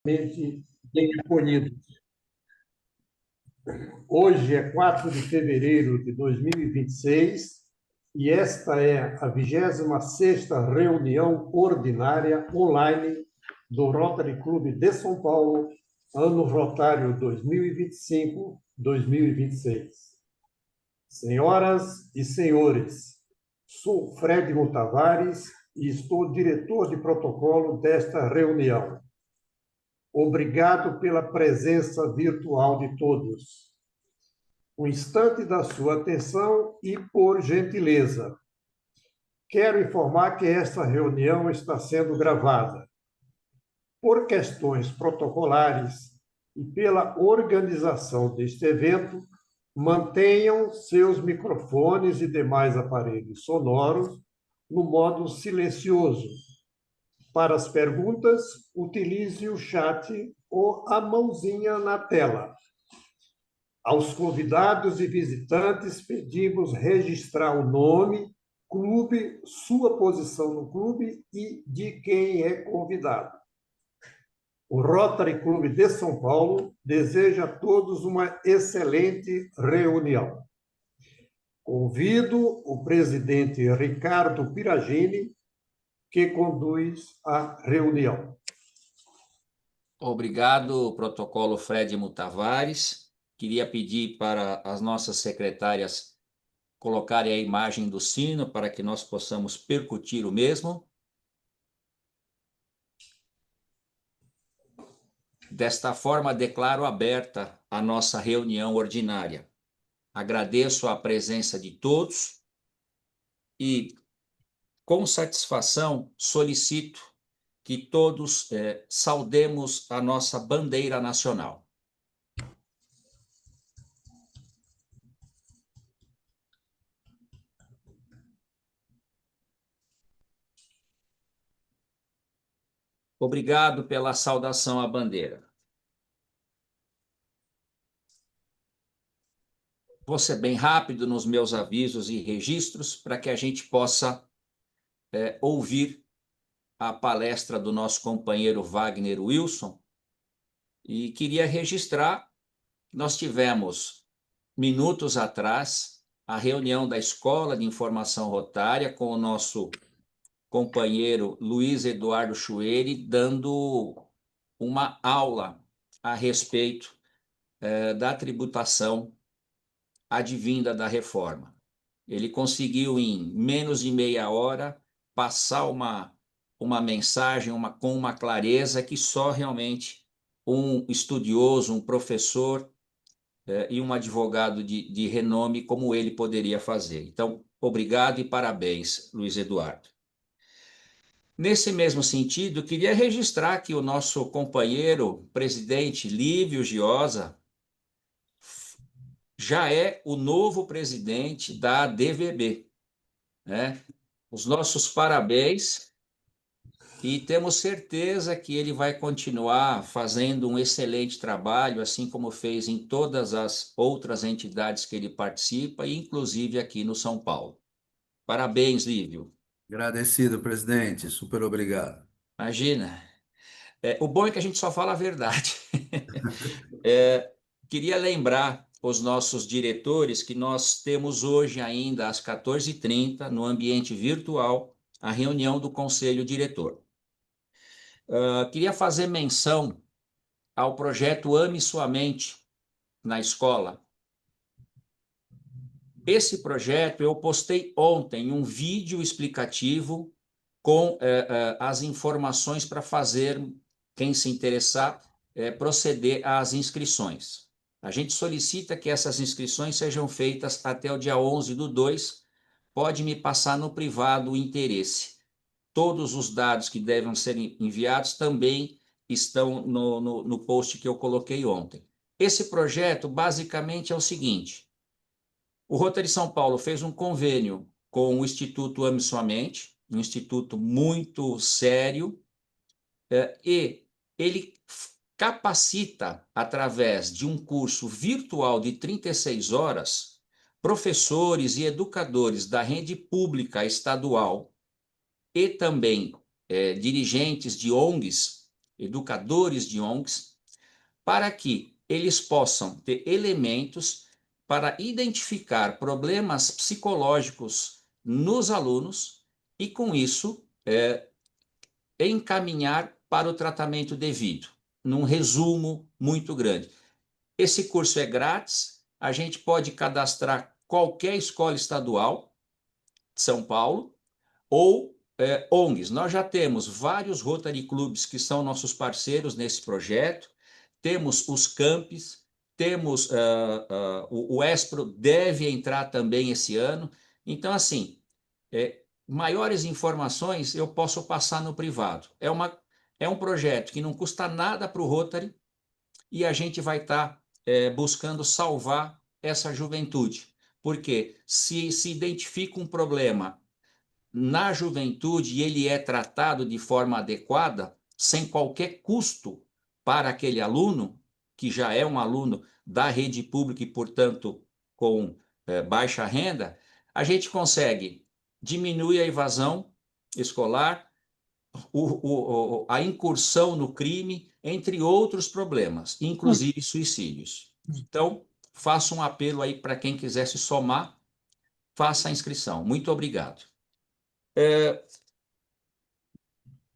Bem acolhidos. Hoje é 4 de fevereiro de 2026 e esta é a 26ª reunião ordinária online do Rotary Clube de São Paulo, ano rotário 2025-2026. Senhoras e senhores, sou Fred Tavares e estou diretor de protocolo desta reunião. Obrigado pela presença virtual de todos. Um instante da sua atenção e, por gentileza, quero informar que esta reunião está sendo gravada. Por questões protocolares e pela organização deste evento, mantenham seus microfones e demais aparelhos sonoros no modo silencioso. Para as perguntas, utilize o chat ou a mãozinha na tela. Aos convidados e visitantes, pedimos registrar o nome, clube, sua posição no clube e de quem é convidado. O Rotary Clube de São Paulo deseja a todos uma excelente reunião. Convido o presidente Ricardo Piragini, que conduz a reunião. Obrigado, protocolo Fred Tavares. Queria pedir para as nossas secretárias colocarem a imagem do sino para que nós possamos percutir o mesmo. Desta forma, declaro aberta a nossa reunião ordinária. Agradeço a presença de todos e, com satisfação, solicito que todos saudemos a nossa bandeira nacional. Obrigado pela saudação à bandeira. Vou ser bem rápido nos meus avisos e registros para que a gente possa ouvir a palestra do nosso companheiro Wagner Wilson. E queria registrar que nós tivemos, minutos atrás, a reunião da Escola de Informação Rotária com o nosso companheiro Luiz Eduardo Chueri, dando uma aula a respeito da tributação advinda da reforma. Ele conseguiu, em menos de meia hora, passar uma mensagem com uma clareza que só realmente um estudioso, um professor e um advogado de renome como ele poderia fazer. Então, obrigado e parabéns, Luiz Eduardo. Nesse mesmo sentido, queria registrar que o nosso companheiro, presidente Lívio Giosa, já é o novo presidente da DVB, né? Os nossos parabéns e temos certeza que ele vai continuar fazendo um excelente trabalho, assim como fez em todas as outras entidades que ele participa, inclusive aqui no São Paulo. Parabéns, Lívio. Agradecido, presidente. Super obrigado. Imagina. O bom é que a gente só fala a verdade. Queria lembrar os nossos diretores que nós temos hoje ainda às 14h30, no ambiente virtual, a reunião do Conselho Diretor. Queria fazer menção ao projeto Ame Sua Mente na escola. Esse projeto eu postei ontem um vídeo explicativo com as informações para fazer, quem se interessar, proceder às inscrições. A gente solicita que essas inscrições sejam feitas até o dia 11/2. Pode me passar no privado o interesse. Todos os dados que devem ser enviados também estão no post que eu coloquei ontem. Esse projeto, basicamente, é o seguinte. O Rotary São Paulo fez um convênio com o Instituto Ame Sua Mente, um instituto muito sério, e ele capacita, através de um curso virtual de 36 horas, professores e educadores da rede pública estadual e também dirigentes de ONGs educadores de ONGs, para que eles possam ter elementos para identificar problemas psicológicos nos alunos e, com isso, encaminhar para o tratamento devido, num resumo muito grande. Esse curso é grátis, a gente pode cadastrar qualquer escola estadual de São Paulo ou ONGs. Nós já temos vários Rotary Clubs que são nossos parceiros nesse projeto, temos os campos, temos o ESPRO deve entrar também esse ano. Então, assim, maiores informações eu posso passar no privado. É um projeto que não custa nada para o Rotary e a gente vai estar buscando salvar essa juventude. Porque se identifica um problema na juventude e ele é tratado de forma adequada, sem qualquer custo para aquele aluno, que já é um aluno da rede pública e, portanto, com baixa renda, a gente consegue diminuir a evasão escolar, a incursão no crime, entre outros problemas, inclusive suicídios. Então, faço um apelo aí para quem quiser se somar, faça a inscrição. Muito obrigado.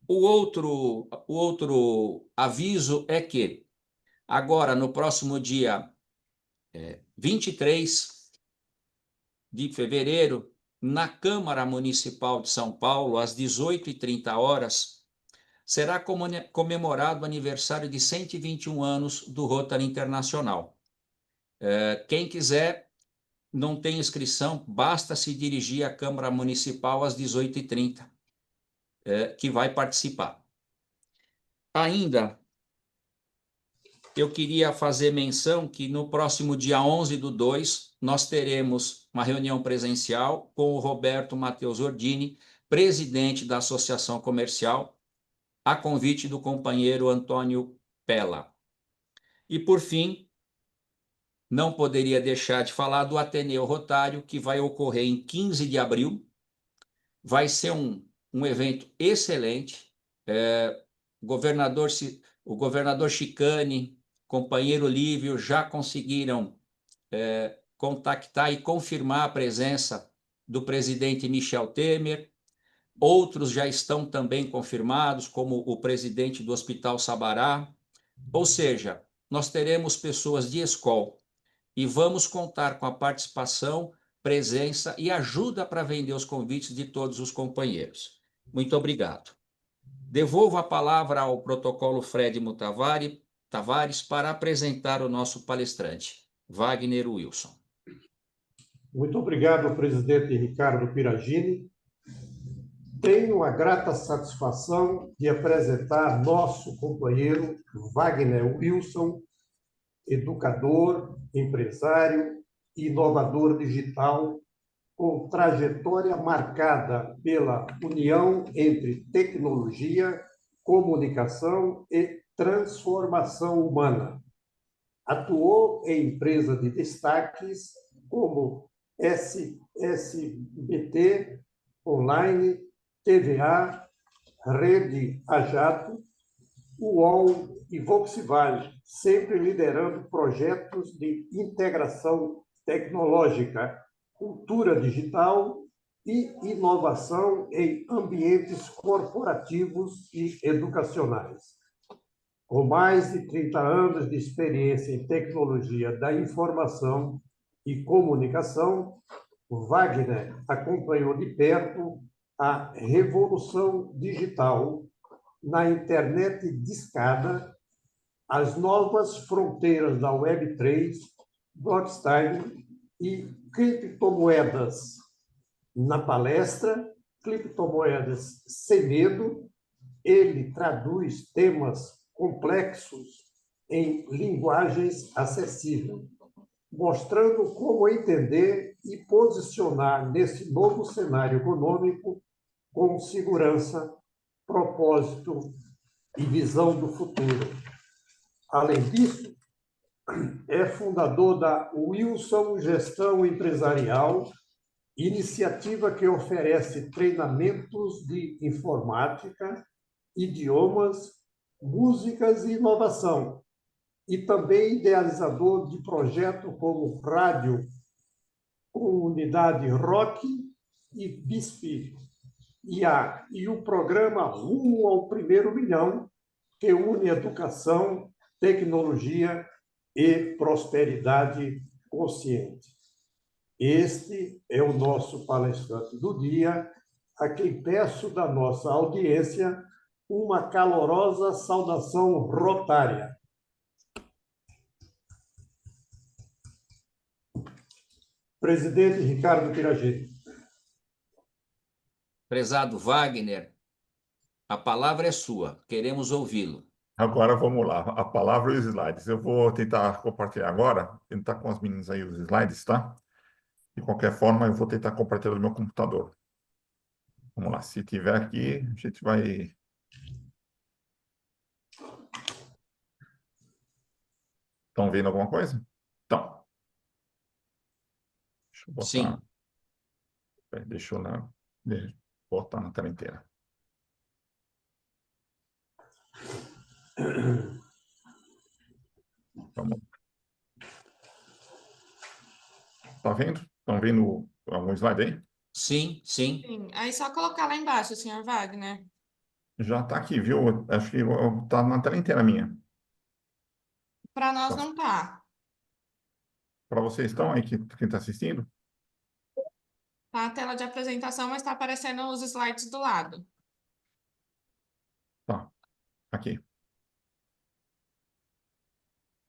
O outro aviso é que, agora, no próximo dia 23 de fevereiro, na Câmara Municipal de São Paulo, às 18h30, será comemorado o aniversário de 121 anos do Rotary Internacional. Quem quiser, não tem inscrição, basta se dirigir à Câmara Municipal às 18h30, que vai participar. Ainda, eu queria fazer menção que no próximo dia 11/2, nós teremos uma reunião presencial com o Roberto Matheus Ordini, presidente da Associação Comercial, a convite do companheiro Antônio Pella. E, por fim, não poderia deixar de falar do Ateneu Rotário, que vai ocorrer em 15 de abril. Vai ser um evento excelente. O governador Chicane, companheiro Lívio, já conseguiram contactar e confirmar a presença do presidente Michel Temer. Outros já estão também confirmados, como o presidente do Hospital Sabará. Ou seja, nós teremos pessoas de escola e vamos contar com a participação, presença e ajuda para vender os convites de todos os companheiros. Muito obrigado. Devolvo a palavra ao protocolo Fred Tavares para apresentar o nosso palestrante, Wagner Wilson. Muito obrigado, presidente Ricardo Piragini. Tenho a grata satisfação de apresentar nosso companheiro Wagner Wilson, educador, empresário e inovador digital, com trajetória marcada pela união entre tecnologia, comunicação e transformação humana. Atuou em empresas de destaques como SBT, Online, TVA, Rede a Jato, UOL e Volkswagen, sempre liderando projetos de integração tecnológica, cultura digital e inovação em ambientes corporativos e educacionais. Com mais de 30 anos de experiência em tecnologia da informação e comunicação, Wagner acompanhou de perto a revolução digital na internet discada, as novas fronteiras da Web3, blockchain e criptomoedas. Na palestra Criptomoedas Sem Medo, ele traduz temas complexos em linguagens acessíveis, mostrando como entender e posicionar nesse novo cenário econômico com segurança, propósito e visão do futuro. Além disso, é fundador da Wilson Gestão Empresarial, iniciativa que oferece treinamentos de informática, idiomas, músicas e inovação, e também idealizador de projetos como Rádio Comunidade Rock e Bisfi, e o programa Rumo ao Primeiro Milhão, que une educação, tecnologia e prosperidade consciente. Este é o nosso palestrante do dia, a quem peço da nossa audiência uma calorosa saudação rotária. Presidente Ricardo Piragini. Prezado Wagner, a palavra é sua, queremos ouvi-lo. Agora vamos lá, a palavra e os slides. Eu vou tentar compartilhar agora, tentar com as meninas aí os slides, tá? De qualquer forma, eu vou tentar compartilhar no meu computador. Vamos lá, se tiver aqui, a gente vai... Estão vendo alguma coisa? Então. Deixa eu botar... Sim. Deixa eu lá, botar na tela inteira. Vamos. Tá vendo? Estão vendo algum slide aí? Sim, sim. Sim, aí só colocar lá embaixo, senhor Wagner. Já está aqui, viu? Acho que está na tela inteira minha. Para nós não tá. Para vocês estão aí, quem está assistindo? Tá a tela de apresentação, mas está aparecendo os slides do lado. Tá, aqui.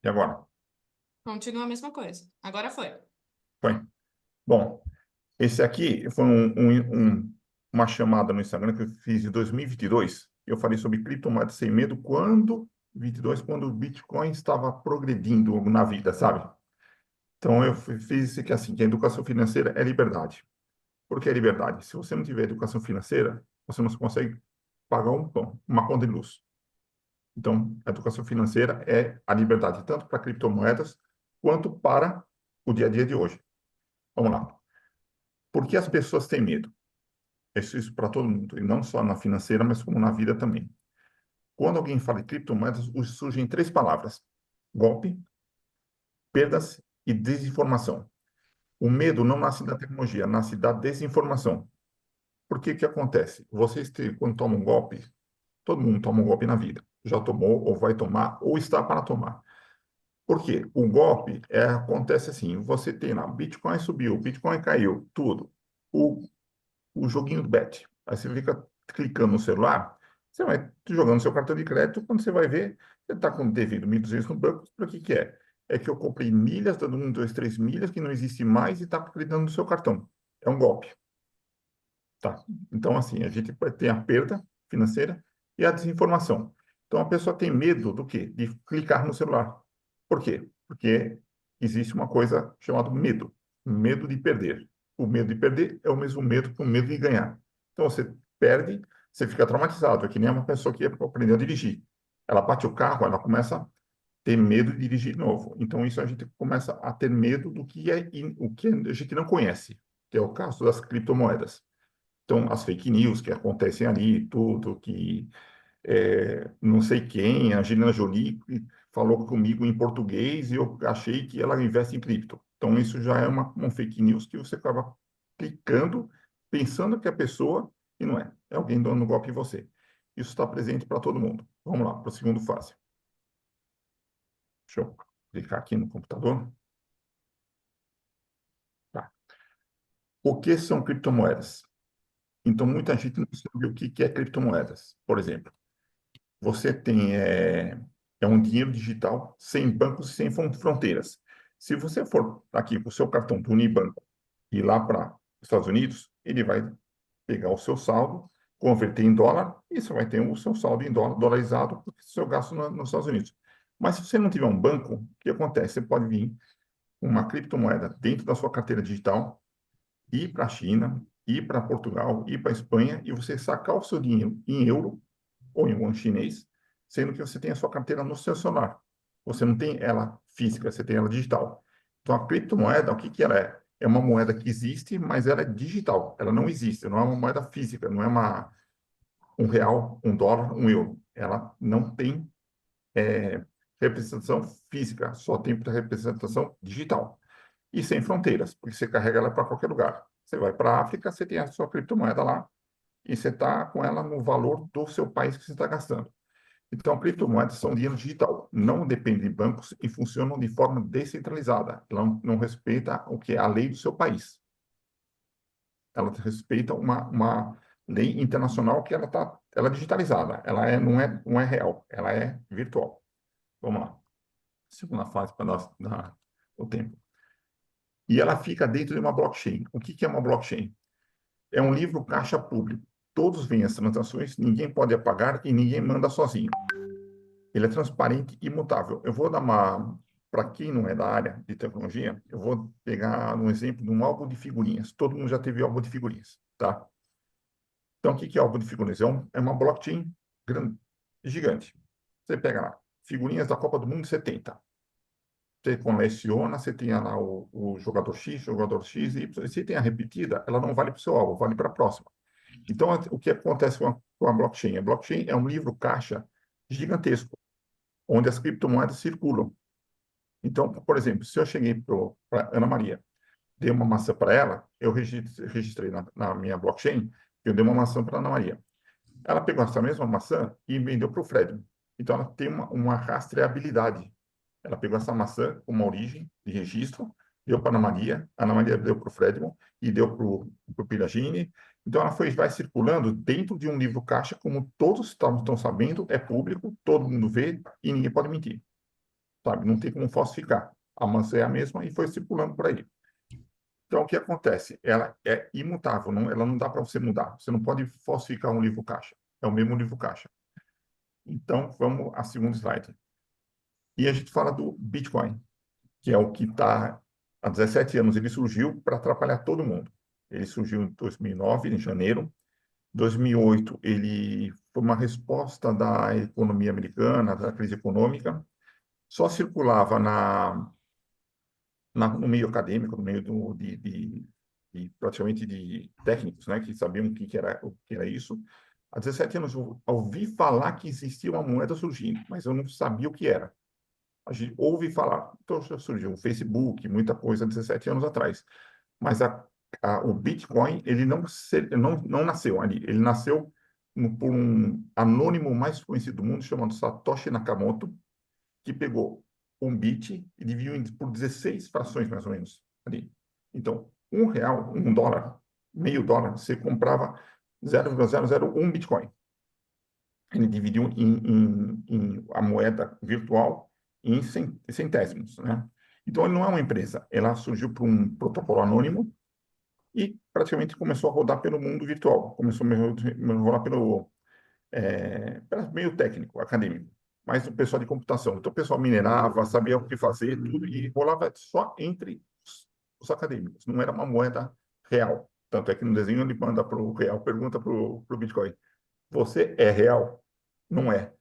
E agora? Continua a mesma coisa. Agora foi. Foi. Bom, esse aqui foi uma chamada no Instagram que eu fiz em 2022. Eu falei sobre criptomoedas sem medo quando o Bitcoin estava progredindo na vida, sabe? Então eu fiz isso aqui assim, que a educação financeira é liberdade. Por que é liberdade? Se você não tiver educação financeira, você não consegue pagar um pão, uma conta de luz. Então, a educação financeira é a liberdade, tanto para criptomoedas quanto para o dia a dia de hoje. Vamos lá. Por que as pessoas têm medo? Isso para todo mundo, e não só na financeira, mas como na vida também. Quando alguém fala de criptomoedas, surgem três palavras: golpe, perdas e desinformação. O medo não nasce da tecnologia, nasce da desinformação. Por que que acontece? Vocês, quando tomam um golpe, todo mundo toma um golpe na vida. Já tomou, ou vai tomar, ou está para tomar. Por quê? O golpe acontece assim, você tem lá, Bitcoin subiu, Bitcoin caiu, tudo. O joguinho do bet. Aí você fica clicando no celular, você vai jogando seu cartão de crédito, quando você vai ver, você está com devido 1.200 no banco, para que que é? É que eu comprei milhas, dando 1, 2, 3 milhas, que não existe mais, e está acreditando no seu cartão. É um golpe. Tá? Então, assim, a gente tem a perda financeira e a desinformação. Então, a pessoa tem medo do quê? De clicar no celular. Por quê? Porque existe uma coisa chamada medo. Medo de perder. O medo de perder é o mesmo medo que o medo de ganhar. Então, você perde, você fica traumatizado. É que nem uma pessoa que aprendeu a dirigir. Ela bate o carro, ela começa a ter medo de dirigir de novo. Então, isso a gente começa a ter medo do que o que a gente não conhece, que é o caso das criptomoedas. Então, as fake news que acontecem ali, tudo, que não sei quem, a Angelina Jolie falou comigo em português e eu achei que ela investe em cripto. Então, isso já é uma fake news que você acaba clicando, pensando que é a pessoa, e não é. É alguém dando golpe em você. Isso está presente para todo mundo. Vamos lá, para a segunda fase. Deixa eu clicar aqui no computador. Tá. O que são criptomoedas? Então, muita gente não sabe o que é criptomoedas. Por exemplo, você tem um dinheiro digital sem bancos e sem fronteiras. Se você for aqui com o seu cartão do Unibanco e ir lá para os Estados Unidos, ele vai pegar o seu saldo, converter em dólar, e você vai ter o seu saldo em dólar, dolarizado, porque o seu gasto nos Estados Unidos. Mas se você não tiver um banco, o que acontece? Você pode vir com uma criptomoeda dentro da sua carteira digital, ir para a China, ir para Portugal, ir para a Espanha, e você sacar o seu dinheiro em euro ou em yuan chinês, sendo que você tem a sua carteira no seu celular. Você não tem ela física, você tem ela digital. Então, a criptomoeda, o que que ela é? É uma moeda que existe, mas ela é digital. Ela não existe, não é uma moeda física, não é um real, um dólar, um euro. Ela não tem representação física, só tem representação digital. E sem fronteiras, porque você carrega ela para qualquer lugar. Você vai para a África, você tem a sua criptomoeda lá, e você está com ela no valor do seu país que você está gastando. Então, criptomoedas são dinheiro digital, não dependem de bancos e funcionam de forma descentralizada. Ela não respeita o que é a lei do seu país. Ela respeita uma lei internacional que ela é digitalizada. Ela não é real, ela é virtual. Vamos lá. Segunda fase para dar o tempo. E ela fica dentro de uma blockchain. O que é uma blockchain? É um livro caixa público. Todos veem as transações, ninguém pode apagar e ninguém manda sozinho. Ele é transparente e imutável. Eu vou dar para quem não é da área de tecnologia, eu vou pegar um exemplo de um álbum de figurinhas. Todo mundo já teve álbum de figurinhas, tá? Então, o que é álbum de figurinhas? É uma blockchain grande, gigante. Você pega lá, figurinhas da Copa do Mundo 70. Você coleciona, você tem lá o jogador X, jogador X, Y. Se tem a repetida, ela não vale para o seu álbum, vale para a próxima. Então, o que acontece com a blockchain? A blockchain é um livro caixa gigantesco, onde as criptomoedas circulam. Então, por exemplo, se eu cheguei para Ana Maria, dei uma maçã para ela, eu registrei na minha blockchain, eu dei uma maçã para Ana Maria. Ela pegou essa mesma maçã e vendeu para o Fred. Então, ela tem uma rastreabilidade. Ela pegou essa maçã com uma origem de registro, deu para a Ana Maria deu para o Fredman e deu para o Piragini. Então, ela vai circulando dentro de um livro caixa, como todos estão sabendo, é público, todo mundo vê e ninguém pode mentir. Sabe? Não tem como falsificar. A maçã é a mesma e foi circulando por aí. Então, o que acontece? Ela é imutável, ela não dá para você mudar. Você não pode falsificar um livro caixa. É o mesmo livro caixa. Então, vamos ao segundo slide. E a gente fala do Bitcoin, que é o que está há 17 anos. Ele surgiu para atrapalhar todo mundo. Ele surgiu em 2009, em janeiro. 2008, ele foi uma resposta da economia americana, da crise econômica. Só circulava no meio acadêmico, no meio praticamente de técnicos, né, que sabiam o que era isso. Há 17 anos eu ouvi falar que existia uma moeda surgindo, mas eu não sabia o que era. A gente ouve falar. Então surgiu o Facebook, muita coisa há 17 anos atrás. Mas o Bitcoin, ele não nasceu ali. Ele nasceu por um anônimo mais conhecido do mundo, chamado Satoshi Nakamoto, que pegou um bit e dividiu por 16 frações, mais ou menos, ali. Então, R$1, $1, meio dólar, você comprava 0,001 Bitcoin. Ele dividiu em a moeda virtual em centésimos, né? Então, ele não é uma empresa. Ela surgiu por um protocolo anônimo e praticamente começou a rodar pelo mundo virtual. Começou a rodar pelo meio técnico, acadêmico. Mas o pessoal de computação. Então, o pessoal minerava, sabia o que fazer, tudo, e rolava só entre os acadêmicos. Não era uma moeda real. Tanto é que no desenho ele manda para o real, pergunta para o Bitcoin: você é real? Não é.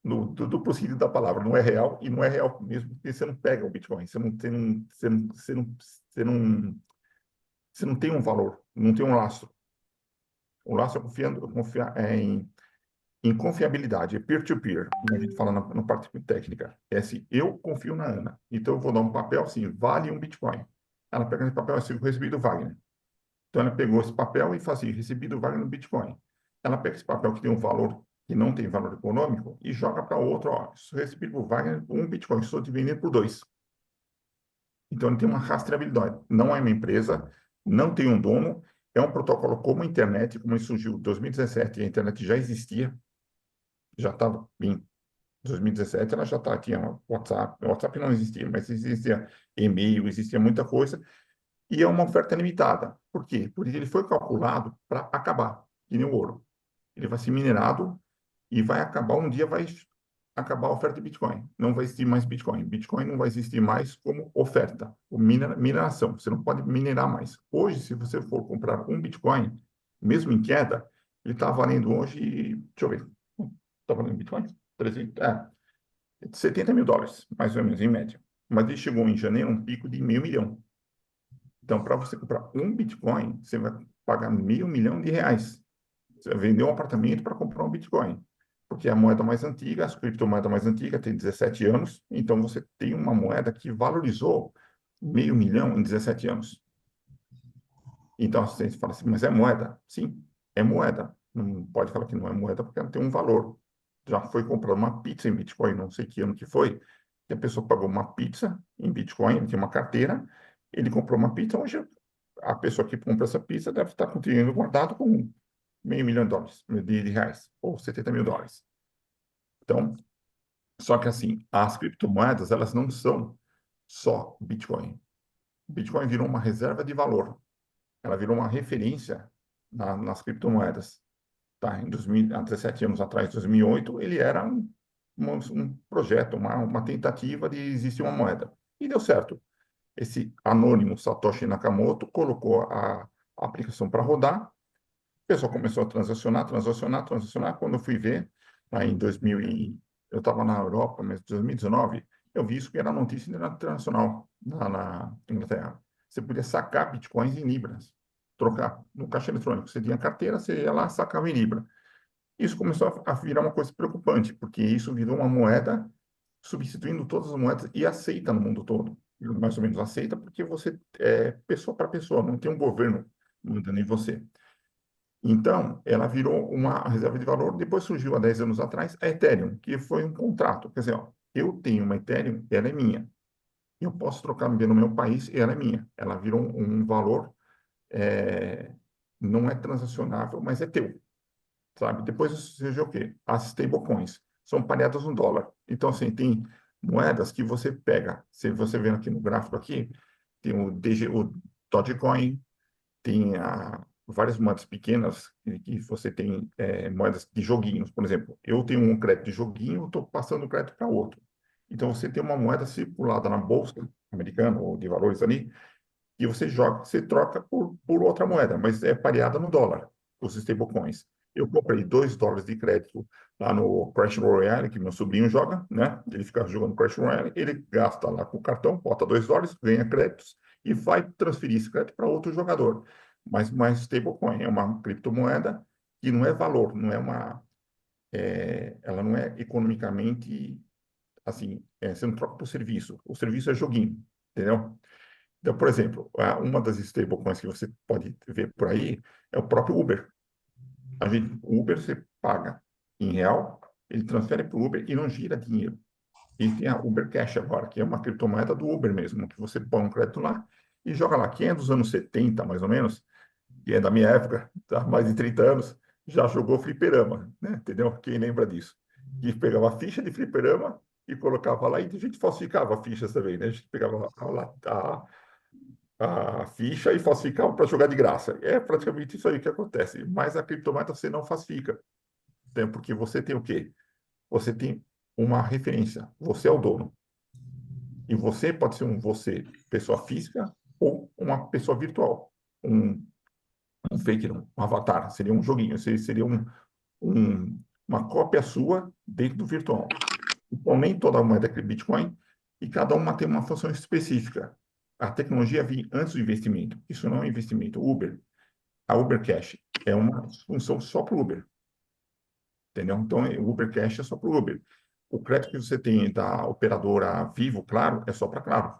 No duplo sentido da palavra, não é real e não é real mesmo, porque você não pega o Bitcoin, você não tem um valor, não tem um lastro. O lastro em confiabilidade, é peer-to-peer, como a gente fala na parte técnica. É assim, eu confio na Ana, então eu vou dar um papel assim, vale um Bitcoin. Ela pega esse papel assim, recebido Wagner. Então ela pegou esse papel e faz assim, recebido Wagner no Bitcoin. Ela pega esse papel que tem um valor que não tem valor econômico e joga para outro, ó, recebido por Wagner um Bitcoin, estou te vendendo por 2. Então ele tem uma rastreabilidade. Não é uma empresa, não tem um dono, é um protocolo como a internet, como ele surgiu em 2017, a internet já existia, já estava em 2017, ela já tinha WhatsApp. O WhatsApp não existia, mas existia e-mail, existia muita coisa. E é uma oferta limitada. Por quê? Porque ele foi calculado para acabar, que nem o ouro. Ele vai ser minerado e vai acabar, um dia vai acabar a oferta de Bitcoin. Não vai existir mais Bitcoin. Bitcoin não vai existir mais como oferta, como mineração. Você não pode minerar mais. Hoje, se você for comprar um Bitcoin, mesmo em queda, ele está valendo hoje, deixa eu ver, está valendo Bitcoin? 70 mil dólares, mais ou menos, em média. Mas ele chegou em janeiro um pico de R$500 milhões. Então, para você comprar um Bitcoin, você vai pagar R$500 milhões. Você vendeu um apartamento para comprar um Bitcoin. Porque é a moeda mais antiga, a criptomoeda mais antiga tem 17 anos, então você tem uma moeda que valorizou $500 000 em 17 anos. Então, você fala assim, mas é moeda? Sim, é moeda. Não pode falar que não é moeda porque ela tem um valor. Já foi comprada uma pizza em Bitcoin, não sei que ano que foi, que a pessoa pagou uma pizza em Bitcoin, ele tinha uma carteira, ele comprou uma pizza, hoje a pessoa que compra essa pizza deve estar com o dinheiro guardado com $500 000 de reais, ou $70 000. Então, só que assim, as criptomoedas, elas não são só Bitcoin. Bitcoin virou uma reserva de valor. Ela virou uma referência nas criptomoedas. Tá? Há 17 anos atrás, 2008, ele era um projeto, uma tentativa de existir uma moeda. E deu certo. Esse anônimo Satoshi Nakamoto colocou a aplicação para rodar, o pessoal começou a transacionar. Quando eu fui ver, aí em 2000 eu estava na Europa, mas em 2019, eu vi isso que era notícia internacional na Inglaterra. Você podia sacar bitcoins em libras, trocar no caixa eletrônico. Você tinha carteira, você ia lá, sacava em libra. Isso começou a virar uma coisa preocupante, porque isso virou uma moeda substituindo todas as moedas e aceita no mundo todo. Mais ou menos aceita porque você é pessoa para pessoa, não tem um governo mandando em você. Então, ela virou uma reserva de valor. Depois surgiu, há 10 anos atrás, a Ethereum, que foi um contrato. Quer dizer, ó, eu tenho uma Ethereum, ela é minha. Eu posso trocar no meu país e ela é minha. Ela virou um valor, não é transacionável, mas é teu. Sabe? Depois surgiu o quê? As stablecoins. São pareadas no dólar. Então, assim, tem moedas que você pega. Se você vê aqui no gráfico aqui, tem o Dogecoin, tem várias moedas pequenas que você tem moedas de joguinhos. Por exemplo, eu tenho um crédito de joguinho, estou passando o crédito para outro. Então, você tem uma moeda circulada na bolsa americana ou de valores ali, e você joga, você troca por outra moeda, mas é pareada no dólar, os stablecoins. Eu comprei $2 de crédito lá no Clash Royale, que meu sobrinho joga, né? Ele fica jogando Clash Royale, ele gasta lá com o cartão, bota $2, ganha créditos e vai transferir esse crédito para outro jogador. Mas stablecoin é uma criptomoeda que não é valor, não é ela não é economicamente assim, você não troca por serviço. O serviço é joguinho, entendeu? Então, por exemplo, uma das stablecoins que você pode ver por aí é o próprio Uber. O Uber você paga em real, ele transfere para o Uber e não gira dinheiro. E tem a Uber Cash agora, que é uma criptomoeda do Uber mesmo, que você põe um crédito lá e joga lá. Quem é dos anos 70, mais ou menos, que é da minha época, tá? Mais de 30 anos, já jogou fliperama, né? Entendeu? Quem lembra disso? Que pegava a ficha de fliperama e colocava lá, e a gente falsificava fichas também, né? A gente pegava a ficha e falsificava para jogar de graça. É praticamente isso aí que acontece. Mas a criptomoeda você não falsifica, né? Porque você tem o quê? Você tem uma referência. Você é o dono. E você pode ser você, pessoa física, ou uma pessoa virtual. Um fake, não, um avatar. Seria um joguinho. Seria uma cópia sua dentro do virtual. Então, nem toda moeda é Bitcoin e cada uma tem uma função específica. A tecnologia vem antes do investimento. Isso não é um investimento. A Uber Cash é uma função só para o Uber. Entendeu? Então, o Uber Cash é só para o Uber. O crédito que você tem da operadora Vivo, Claro, é só para Claro.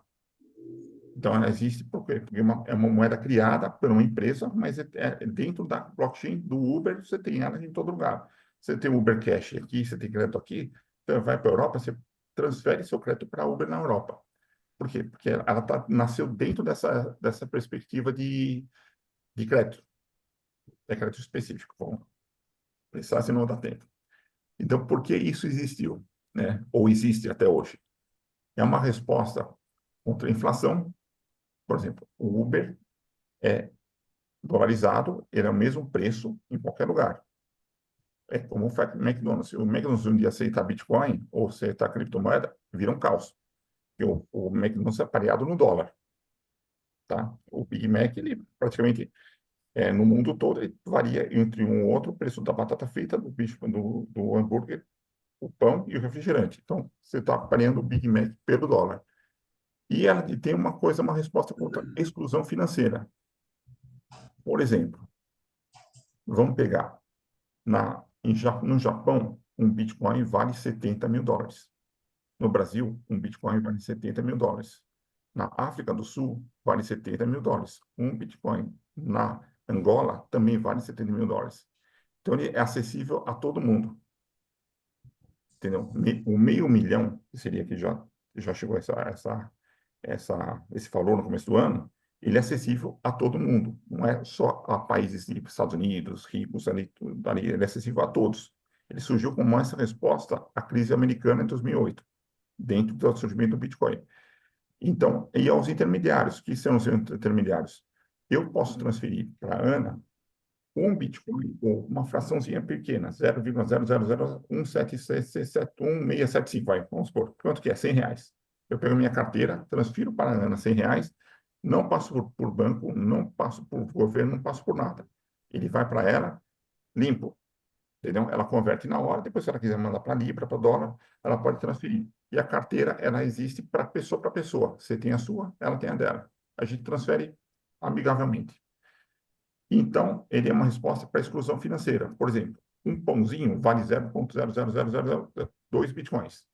Então, ela existe porque é uma moeda criada por uma empresa, mas dentro da blockchain do Uber, você tem ela em todo lugar. Você tem o Uber Cash aqui, você tem crédito aqui, você vai para a Europa, você transfere seu crédito para a Uber na Europa. Por quê? Porque ela nasceu dentro dessa perspectiva de crédito. É crédito específico. Vamos pensar se não dá tempo. Então, por que isso existiu, né? Ou existe até hoje? É uma resposta contra a inflação. Por exemplo, o Uber é dolarizado, ele é o mesmo preço em qualquer lugar. É como o McDonald's. Se o McDonald's um dia aceitar Bitcoin ou aceitar criptomoeda, vira um caos. Porque o McDonald's é pareado no dólar. Tá? O Big Mac, ele praticamente, no mundo todo, ele varia entre um ou outro o preço da batata frita, do hambúrguer, o pão e o refrigerante. Então, você está pareando o Big Mac pelo dólar. E ela tem uma resposta contra a exclusão financeira. Por exemplo, vamos pegar No Japão, um Bitcoin vale 70 mil dólares. No Brasil, um Bitcoin vale 70 mil dólares. Na África do Sul, vale 70 mil dólares. Um Bitcoin na Angola também vale 70 mil dólares. Então, ele é acessível a todo mundo. Entendeu? O meio milhão, que seria que já chegou esse valor no começo do ano, ele é acessível a todo mundo. Não é só a países tipo Estados Unidos, ricos, ali, ele é acessível a todos. Ele surgiu como essa resposta à crise americana em 2008, dentro do surgimento do Bitcoin. Então, e aos intermediários, que são os intermediários? Eu posso transferir para a Ana um Bitcoin, ou uma fraçãozinha pequena, 0,00017667175, vai, vamos supor, quanto que é? R$ 100. Eu pego minha carteira, transfiro para a Ana R$ 100, não passo por banco, não passo por governo, não passo por nada. Ele vai para ela limpo, entendeu? Ela converte na hora, depois se ela quiser mandar para Libra, para dólar, ela pode transferir. E a carteira, ela existe para pessoa para pessoa. Você tem a sua, ela tem a dela. A gente transfere amigavelmente. Então, ele é uma resposta para a exclusão financeira. Por exemplo, um pãozinho vale 0,00002 bitcoins.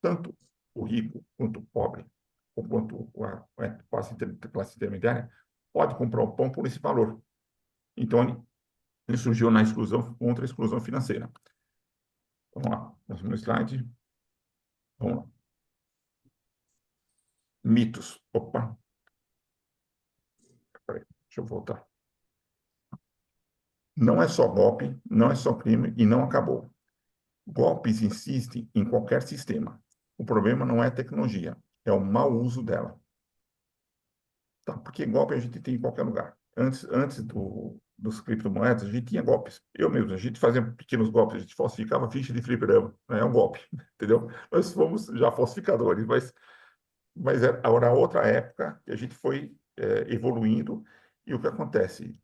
Tanto o rico quanto o pobre, ou quanto a classe intermediária, pode comprar o pão por esse valor. Então, ele surgiu na exclusão contra a exclusão financeira. Vamos lá, próximo slide. Vamos lá. Mitos. Opa. Peraí, deixa eu voltar. Não é só golpe, não é só crime e não acabou. Golpes insistem em qualquer sistema. O problema não é a tecnologia, é o mau uso dela. Tá? Porque golpe a gente tem em qualquer lugar. Antes dos criptomoedas, a gente tinha golpes. Eu mesmo, a gente fazia pequenos golpes, a gente falsificava ficha de fliperama. É um golpe, entendeu? Nós fomos já falsificadores, mas era outra época que a gente foi evoluindo. E o que acontece?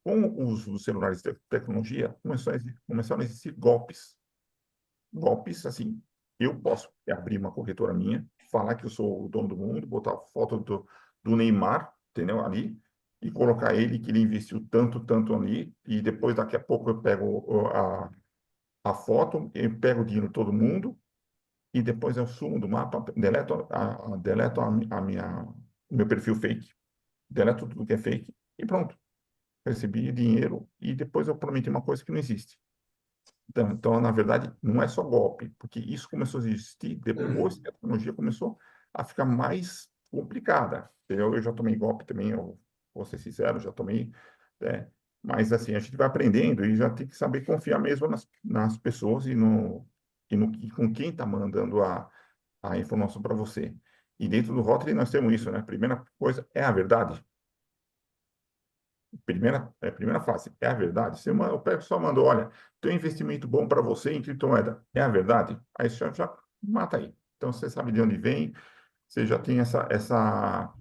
Com o uso dos celulares de tecnologia, começaram a existir golpes. Golpes, assim, eu posso abrir uma corretora minha, falar que eu sou o dono do mundo, botar a foto do Neymar, entendeu, ali, e colocar ele, que ele investiu tanto, tanto ali, e depois, daqui a pouco, eu pego a foto, eu pego o dinheiro de todo mundo, e depois eu sumo do mapa, deleto o meu perfil fake, deleto tudo que é fake, e pronto. Recebi dinheiro, e depois eu prometi uma coisa que não existe. Então, na verdade, não é só golpe, porque isso começou a existir depois que a tecnologia começou a ficar mais complicada. Eu já tomei golpe também, eu vou ser sincero, já tomei, mas assim, a gente vai aprendendo e já tem que saber confiar mesmo nas pessoas e com quem está mandando a informação para você. E dentro do Rotary nós temos isso, né? A primeira coisa é a verdade. Primeira fase, é a verdade. O pessoal mandou, olha, tem um investimento bom para você em criptomoeda, é a verdade? Aí você já mata aí. Então, você sabe de onde vem, você já tem essa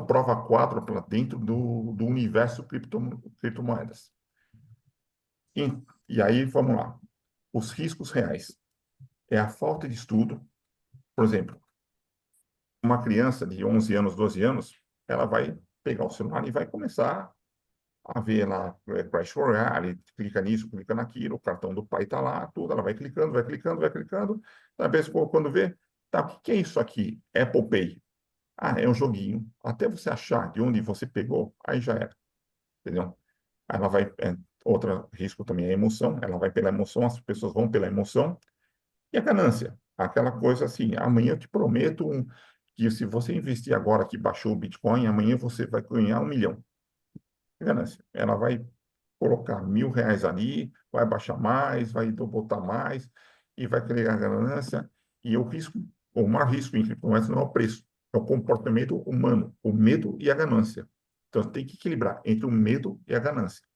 prova quádrupla dentro do universo criptomoedas. E aí, vamos lá. Os riscos reais. É a falta de estudo. Por exemplo, uma criança de 11 anos, 12 anos, ela vai pegar o celular e vai começar a ver lá Crash Royale, clica nisso, clica naquilo, o cartão do pai está lá, tudo, ela vai clicando, vai clicando, vai clicando. Talvez quando vê, tá, o que é isso aqui? Apple Pay. Ah, é um joguinho. Até você achar de onde você pegou, aí já era. Entendeu? Aí ela vai. Outro risco também é a emoção, ela vai pela emoção, as pessoas vão pela emoção. E a ganância, aquela coisa assim, amanhã eu te prometo que se você investir agora que baixou o Bitcoin, amanhã você vai ganhar 1 milhão. Ganância. Ela vai colocar R$ 1.000 ali, vai baixar mais, vai botar mais, e vai criar ganância. E o maior risco em criptomoedas não é o preço, é o comportamento humano, o medo e a ganância. Então, tem que equilibrar entre o medo e a ganância.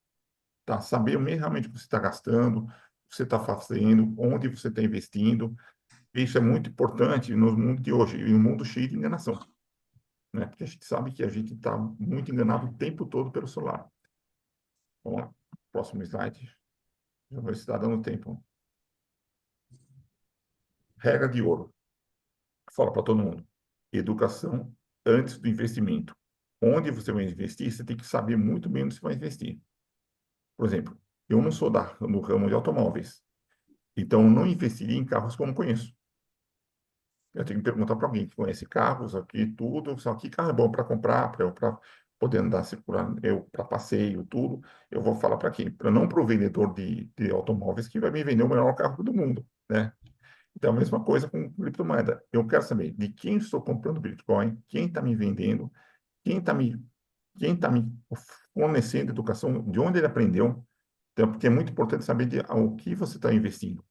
Tá? Saber realmente o que você está gastando, o que você está fazendo, onde você está investindo. Isso é muito importante no mundo de hoje, e no mundo cheio de enganação. Né? Porque a gente sabe que a gente está muito enganado o tempo todo pelo celular. Vamos lá, próximo slide. Já vai estar dando tempo. Regra de ouro. Fala para todo mundo. Educação antes do investimento. Onde você vai investir, você tem que saber muito bem onde você vai investir. Por exemplo, eu não sou no ramo de automóveis, então eu não investiria em carros que eu não conheço. Eu tenho que perguntar para alguém que conhece carros aqui, tudo, só que carro é bom para comprar, para poder andar circulando, eu para passeio, tudo. Eu vou falar para quem? Não para o vendedor de automóveis que vai me vender o melhor carro do mundo, né? Então, a mesma coisa com criptomoeda. Eu quero saber de quem estou comprando Bitcoin, quem está me vendendo, quem está quem tá me fornecendo educação, de onde ele aprendeu. Então, porque é muito importante saber o que você está investindo.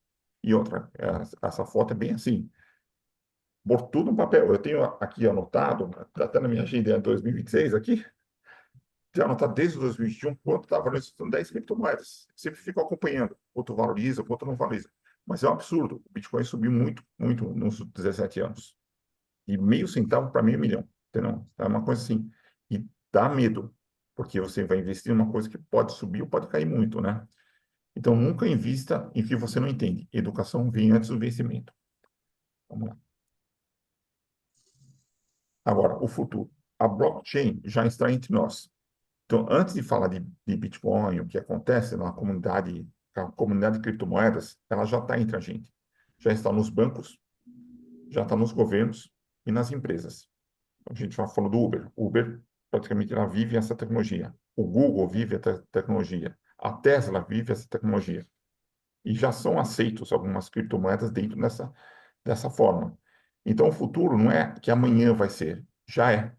E outra, essa foto é bem assim, por tudo no papel. Eu tenho aqui anotado, até na minha agenda de 2026 aqui, já anotado desde 2021 quanto estava valorizando 10 criptomoedas. Sempre fico acompanhando, quanto valoriza, quanto não valoriza. Mas é um absurdo. O Bitcoin subiu muito, muito nos 17 anos. E meio centavo para meio milhão. Entendeu? É uma coisa assim. E dá medo, porque você vai investir em uma coisa que pode subir ou pode cair muito, né? Então, nunca invista em que você não entende. Educação vem antes do vencimento. Vamos lá. Agora, o futuro. A blockchain já está entre nós. Então, antes de falar de Bitcoin, o que acontece na comunidade, a comunidade de criptomoedas, ela já está entre a gente. Já está nos bancos, já está nos governos e nas empresas. A gente já falou do Uber. O Uber, praticamente, ela vive essa tecnologia. O Google vive essa tecnologia. A Tesla vive essa tecnologia. E já são aceitos algumas criptomoedas dentro dessa forma. Então, o futuro não é que amanhã vai ser, já é.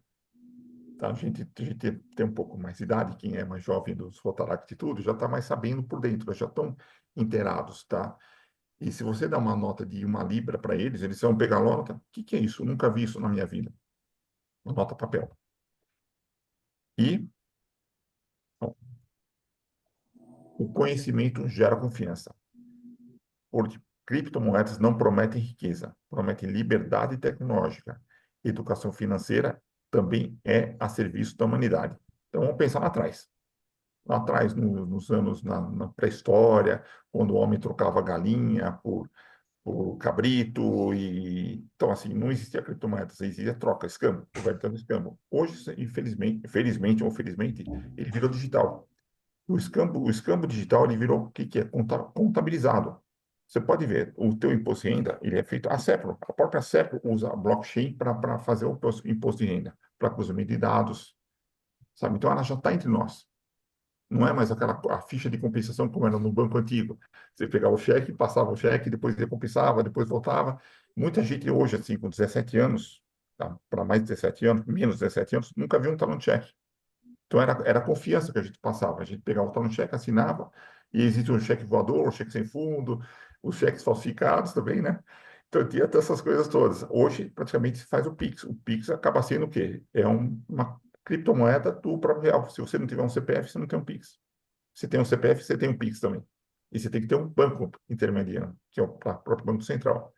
Tá? A gente tem um pouco mais de idade, quem é mais jovem dos Rotaract e tudo, já está mais sabendo por dentro, já estão inteirados, tá? E se você dá uma nota de 1 libra para eles, eles vão pegar a nota, o que é isso? Eu nunca vi isso na minha vida. Uma nota papel. E bom, o conhecimento gera confiança. Porque criptomoedas não prometem riqueza, prometem liberdade tecnológica. Educação financeira também é a serviço da humanidade. Então, vamos pensar lá atrás. Lá atrás, nos anos, na pré-história, quando o homem trocava galinha por cabrito, então, assim, não existia criptomoedas, existia troca, escambo, convertendo escambo. Hoje, infelizmente ou felizmente, ele virou digital. O escambo digital, ele virou o que é? Contabilizado. Você pode ver, o teu imposto de renda, ele é feito, a própria CEPRO usa a blockchain para fazer o imposto de renda, para cruzamento de dados, sabe? Então, ela já está entre nós. Não é mais a ficha de compensação como era no banco antigo. Você pegava o cheque, passava o cheque, depois recompensava, depois voltava. Muita gente hoje, assim, com 17 anos, tá? Para mais de 17 anos, menos de 17 anos, nunca viu um talão de cheque. Então, era a confiança que a gente passava. A gente pegava o talão de cheque, assinava, e existe um cheque voador, um cheque sem fundo, os cheques falsificados também, né? Então, tinha essas coisas todas. Hoje, praticamente, se faz o Pix. O Pix acaba sendo o quê? É uma criptomoeda do próprio real. Se você não tiver um CPF, você não tem um Pix. Se tem um CPF, você tem um Pix também. E você tem que ter um banco intermediário, que é o próprio Banco Central.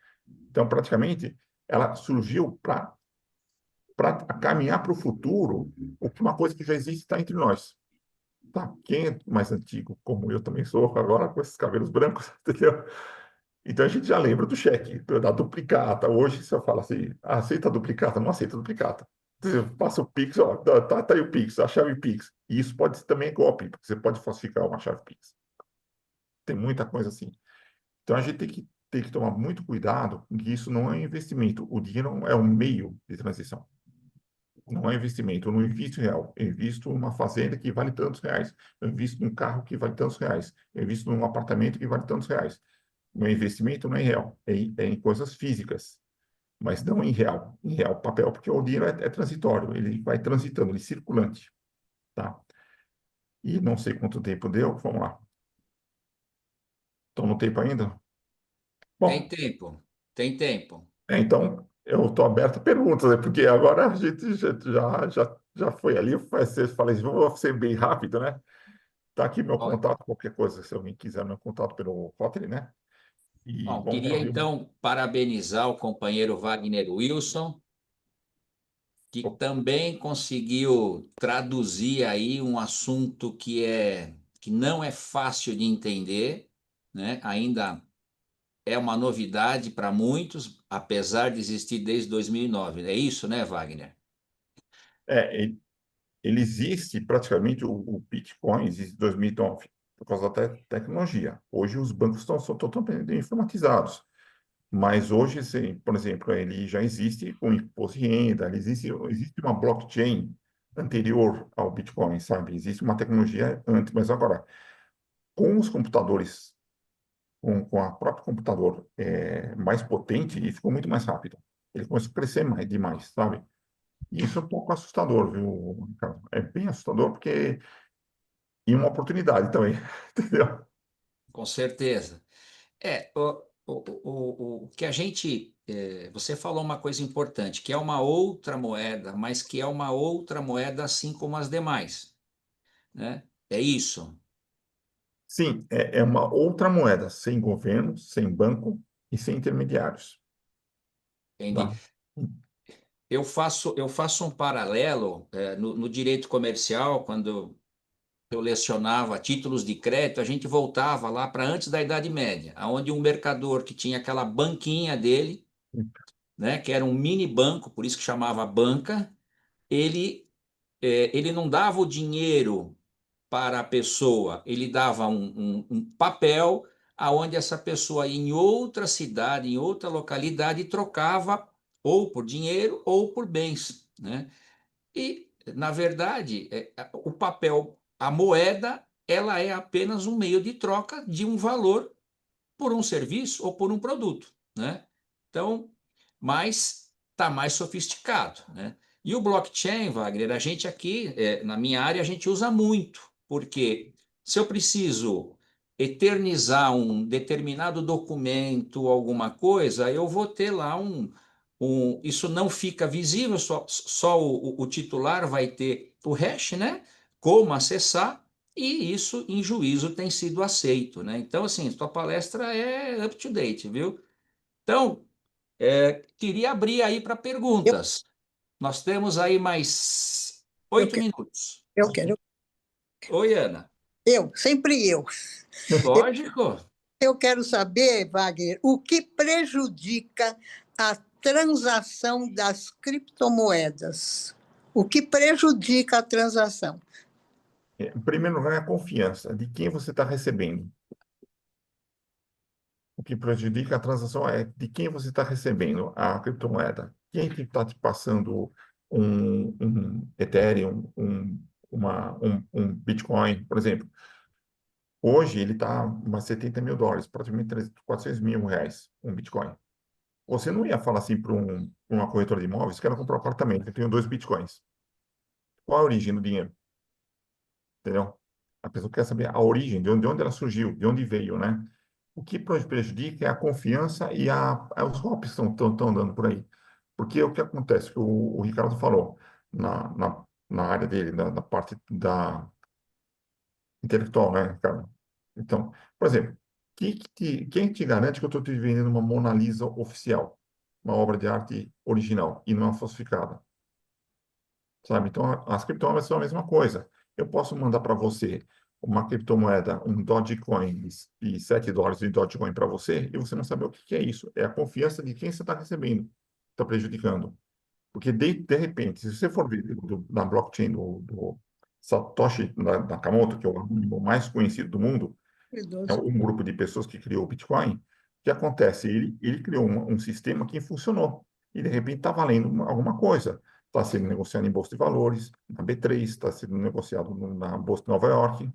Então, praticamente, ela surgiu para caminhar para o futuro, uma coisa que já existe está entre nós. Tá? Quem é mais antigo, como eu também sou, agora com esses cabelos brancos, entendeu? Então a gente já lembra do cheque, da duplicata. Hoje, se eu falo assim, aceita a duplicata, não aceita a duplicata. Você passa o Pix, ó, tá aí o Pix, a chave Pix. E isso pode ser também golpe, porque você pode falsificar uma chave Pix. Tem muita coisa assim. Então a gente tem que tomar muito cuidado, que isso não é um investimento. O dinheiro é um meio de transição. Não é investimento. Eu não invisto em real. Eu invisto numa fazenda que vale tantos reais. Eu invisto num carro que vale tantos reais. Eu invisto num apartamento que vale tantos reais. Meu investimento não é em real, é em coisas físicas, mas não em real. Em real papel, porque o dinheiro é transitório, ele vai transitando, ele é circulante, tá? E não sei quanto tempo deu, vamos lá. Estou no tempo ainda? Tem Bom, tempo, tem tempo. então eu estou aberto a perguntas, né? Porque agora a gente já foi ali, você falei, vou ser bem rápido, né? Tá aqui meu Ó, contato, qualquer coisa, se alguém quiser meu contato pelo Rotary, né? E bom, vamos queria ouvir. então parabenizar o companheiro Wagner Wilson, que também conseguiu traduzir aí um assunto que não é fácil de entender, né? Ainda é uma novidade para muitos, apesar de existir desde 2009. É isso, né, Wagner? É, ele existe praticamente o Bitcoin existe em 2009. por causa da tecnologia. Hoje os bancos são totalmente informatizados. Mas hoje, por exemplo, ele já existe com imposto de renda, existe uma blockchain anterior ao Bitcoin, sabe? Existe uma tecnologia antes, mas agora, com os computadores, com a própria computador mais potente, ele ficou muito mais rápido. Ele começou a crescer demais, sabe? E isso é um pouco assustador, viu, Ricardo? É bem assustador porque... E uma oportunidade também, entendeu? Com certeza. O que a gente. Você falou uma coisa importante, que é uma outra moeda, mas que é uma outra moeda assim como as demais, né? É isso. Sim, é uma outra moeda, sem governo, sem banco e sem intermediários, Entendi. tá? Eu faço um paralelo, no direito comercial, quando eu lecionava títulos de crédito, a gente voltava lá para antes da Idade Média, onde um mercador que tinha aquela banquinha dele, né, que era um mini banco, por isso que chamava banca, ele, ele não dava o dinheiro para a pessoa, ele dava um papel aonde essa pessoa ia em outra cidade, em outra localidade, e trocava ou por dinheiro ou por bens, né? E, na verdade, o papel, a moeda, ela é apenas um meio de troca de um valor por um serviço ou por um produto, né? Então, mas está mais sofisticado, né? E o blockchain, Wagner, a gente aqui, na minha área, a gente usa muito, porque se eu preciso eternizar um determinado documento, alguma coisa, eu vou ter lá isso não fica visível, só o titular vai ter o hash, né? Como acessar, e isso em juízo tem sido aceito, né? Então, assim, sua palestra é up to date, viu? Então, queria abrir aí para Eu, perguntas. Nós temos aí mais eu, 8 que- minutos. eu quero, Oi, Ana. sempre eu. Lógico. Eu quero saber, Wagner, o que prejudica a transação das criptomoedas? O que prejudica a transação? Em primeiro lugar, é a confiança de quem você está recebendo. O que prejudica a transação é de quem você está recebendo a criptomoeda. Quem que está te passando um Ethereum, um Bitcoin, por exemplo. Hoje ele está umas US$ 70 mil, praticamente 400 mil reais, um Bitcoin. Você não ia falar assim para uma corretora de imóveis, quero comprar um apartamento, eu tenho 2 Bitcoins. Qual a origem do dinheiro? Entendeu? A pessoa quer saber a origem, de onde ela surgiu, de onde veio, né? O que prejudica é a confiança e os golpes que estão dando por aí. Porque o que acontece, que o Ricardo falou, na área dele, da parte da intelectual, né, Ricardo? Então, por exemplo, quem te garante que eu estou te vendendo uma Mona Lisa oficial, uma obra de arte original e não falsificada? Sabe? Então, as criptomoedas são a mesma coisa. Eu posso mandar para você uma criptomoeda, um Dogecoin e US$ 7 de Dogecoin para você, e você não sabe o que é isso. É a confiança de quem você está recebendo, está prejudicando. Porque, de repente, se você for ver na blockchain do Satoshi Nakamoto, que é o anônimo mais conhecido do mundo, é um grupo de pessoas que criou o Bitcoin, o que acontece? Ele criou um sistema que funcionou. E, de repente, está valendo alguma coisa. Está sendo negociado em Bolsa de Valores, na B3, está sendo negociado na Bolsa de Nova York.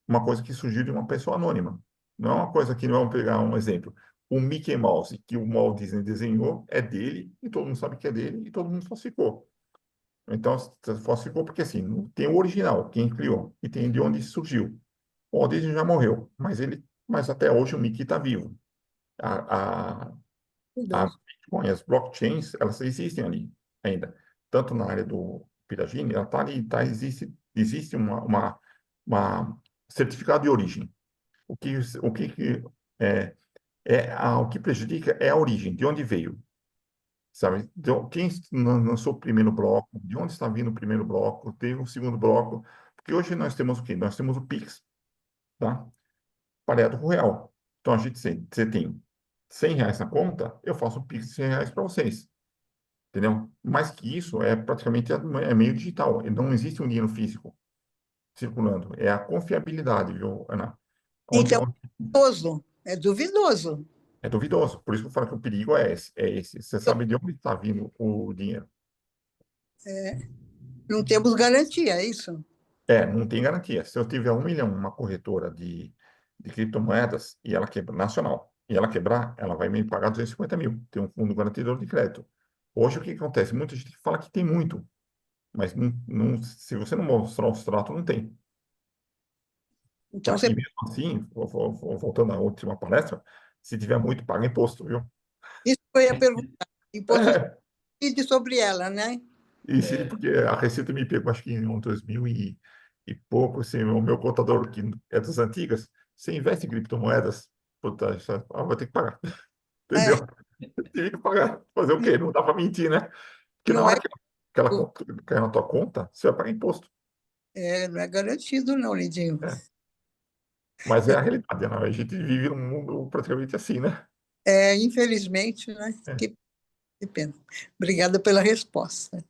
Uma coisa que surgiu de uma pessoa anônima. Não é uma coisa que, não vamos pegar um exemplo. O Mickey Mouse, que o Walt Disney desenhou, é dele, e todo mundo sabe que é dele, e todo mundo falsificou. Então, falsificou porque, assim, tem o original, quem criou, e tem de onde surgiu. O Walt Disney já morreu, mas até hoje o Mickey está vivo. A, a, a Bitcoin, as blockchains, elas existem ali ainda. Tanto na área do Piragine, ela está ali, existe uma certificado de origem. O que o que prejudica é a origem, de onde veio, sabe? Quem lançou o primeiro bloco, de onde está vindo o primeiro bloco, teve o segundo bloco, porque hoje nós temos o quê? Nós temos o Pix, tá? Pareado com o real. Então, você tem R$ 100 na conta, eu faço um Pix de R$ 100 para vocês. Entendeu? Mais que isso, praticamente meio digital. Não existe um dinheiro físico. circulando. É a confiabilidade, viu, Ana? Onde, Então, onde é duvidoso. é duvidoso. Por isso que eu falo que o perigo é esse. É esse. Você sabe de onde está vindo o dinheiro. Não temos garantia, é isso? Não tem garantia. Se eu tiver 1 milhão, uma corretora de criptomoedas, e ela quebra, nacional, e ela quebrar, ela vai me pagar 250 mil. Tem um fundo garantidor de crédito. Hoje, o que acontece? Muita gente fala que tem muito, mas se você não mostrar o extrato, não tem. Então, Tá? E mesmo assim, voltando à última palestra, se tiver muito, paga imposto, viu? isso que eu ia perguntar. Imposto incide sobre ela, né? Porque a Receita me pegou, acho que em 2000 e pouco, assim, o meu contador, que é das antigas, você investe em criptomoedas, puta, vai ter que pagar, É, entendeu? Tive que pagar. Fazer o quê? Não dá para mentir, né? Porque na não é, hora que ela cai na tua conta, você vai pagar imposto. não é garantido, não, Lidinho. É. Mas é a realidade, né? A gente vive num mundo praticamente assim, né? Infelizmente, né? É. Que pena. Obrigada pela resposta.